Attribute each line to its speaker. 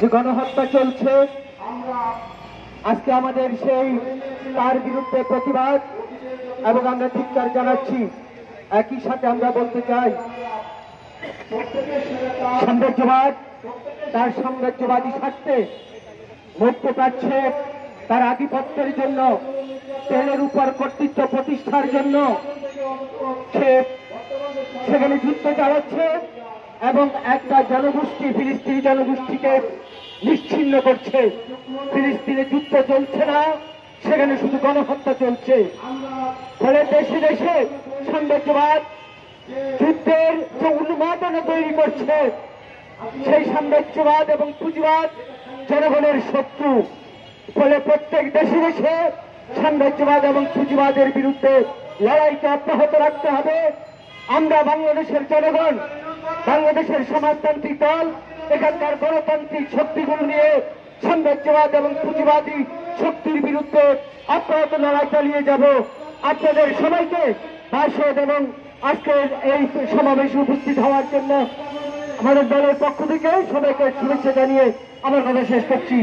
Speaker 1: যে গণহত্যা চলছে, আজকে আমাদের সেই তার বিরুদ্ধে প্রতিবাদ এবং আমরা ধিক্কার জানাচ্ছি। একই সাথে আমরা বলতে চাই, সাম্রাজ্যবাদ তার সাম্রাজ্যবাদী স্বার্থে মুক্ত পাচ্ছে, তার আধিপত্যের জন্য, তেলের উপর কর্তৃত্ব প্রতিষ্ঠার জন্য সেখানে যুদ্ধ চালাচ্ছে এবং একটা জনগোষ্ঠী, ফিলিস্তিনি জনগোষ্ঠীকে নিশ্চিহ্ন করছে। ফিলিস্তিনে যুদ্ধ চলছে না, সেখানে শুধু গণহত্যা চলছে। ফলে দেশে দেশে সাম্রাজ্যবাদ যুদ্ধের যে উন্মাদনা তৈরি করছে, সেই সাম্রাজ্যবাদ এবং পুঁজিবাদ জনগণের শত্রু। ফলে প্রত্যেক দেশে দেশে সাম্রাজ্যবাদ এবং পুঁজিবাদের বিরুদ্ধে লড়াইকে অব্যাহত রাখতে হবে। আমরা বাংলাদেশের জনগণ, বাংলাদেশের সমাজতান্ত্রিক দল এখানকার গণতান্ত্রিক শক্তিগুলো নিয়ে সাম্রাজ্যবাদ এবং পুঁজিবাদী শক্তির বিরুদ্ধে অব্যাহত লড়াই চালিয়ে যাব। আপনাদের সবাইকে ভাষণ এবং আজকের এই সমাবেশে উপস্থিত হওয়ার জন্য আমাদের দলের পক্ষ থেকে সবাইকে শুভেচ্ছা জানিয়ে আমার কথা শেষ করছি।